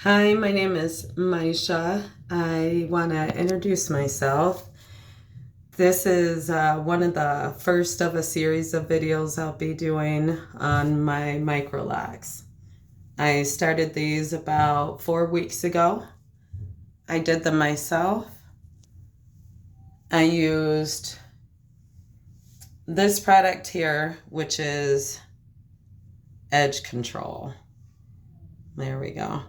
Hi, my name is Maisha. I want to introduce myself. This is one of the first of a series of videos I'll be doing on my Microlocks. I started these about 4 weeks ago. I did them myself. I used this product here, which is Edge Control. There we go.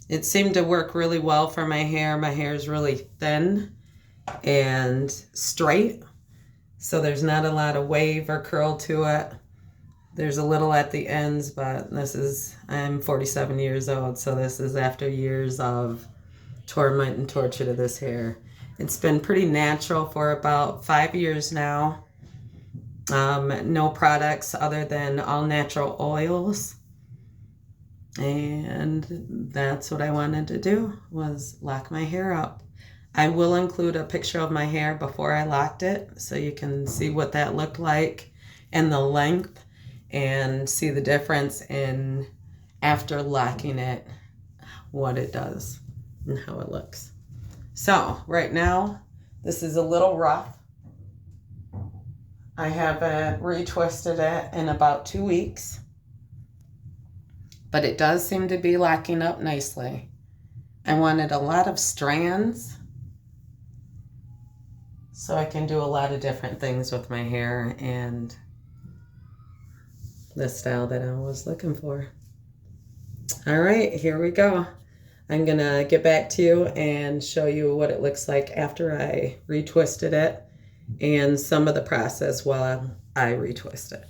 It seemed to work really well for my hair. My hair is really thin and straight, so there's not a lot of wave or curl to it. There's a little at the ends, but I'm 47 years old, so this is after years of torment and torture to this hair. It's been pretty natural for about 5 years now. No products other than all natural oils. And that's what I wanted to do, was lock my hair up. I will include a picture of my hair before I locked it so you can see what that looked like and the length and see the difference in after locking it, what it does and how it looks. So right now, this is a little rough. I haven't retwisted it in about 2 weeks. But it does seem to be locking up nicely. I wanted a lot of strands so I can do a lot of different things with my hair and the style that I was looking for. All right, here we go. I'm gonna get back to you and show you what it looks like after I retwisted it and some of the process while I retwist it.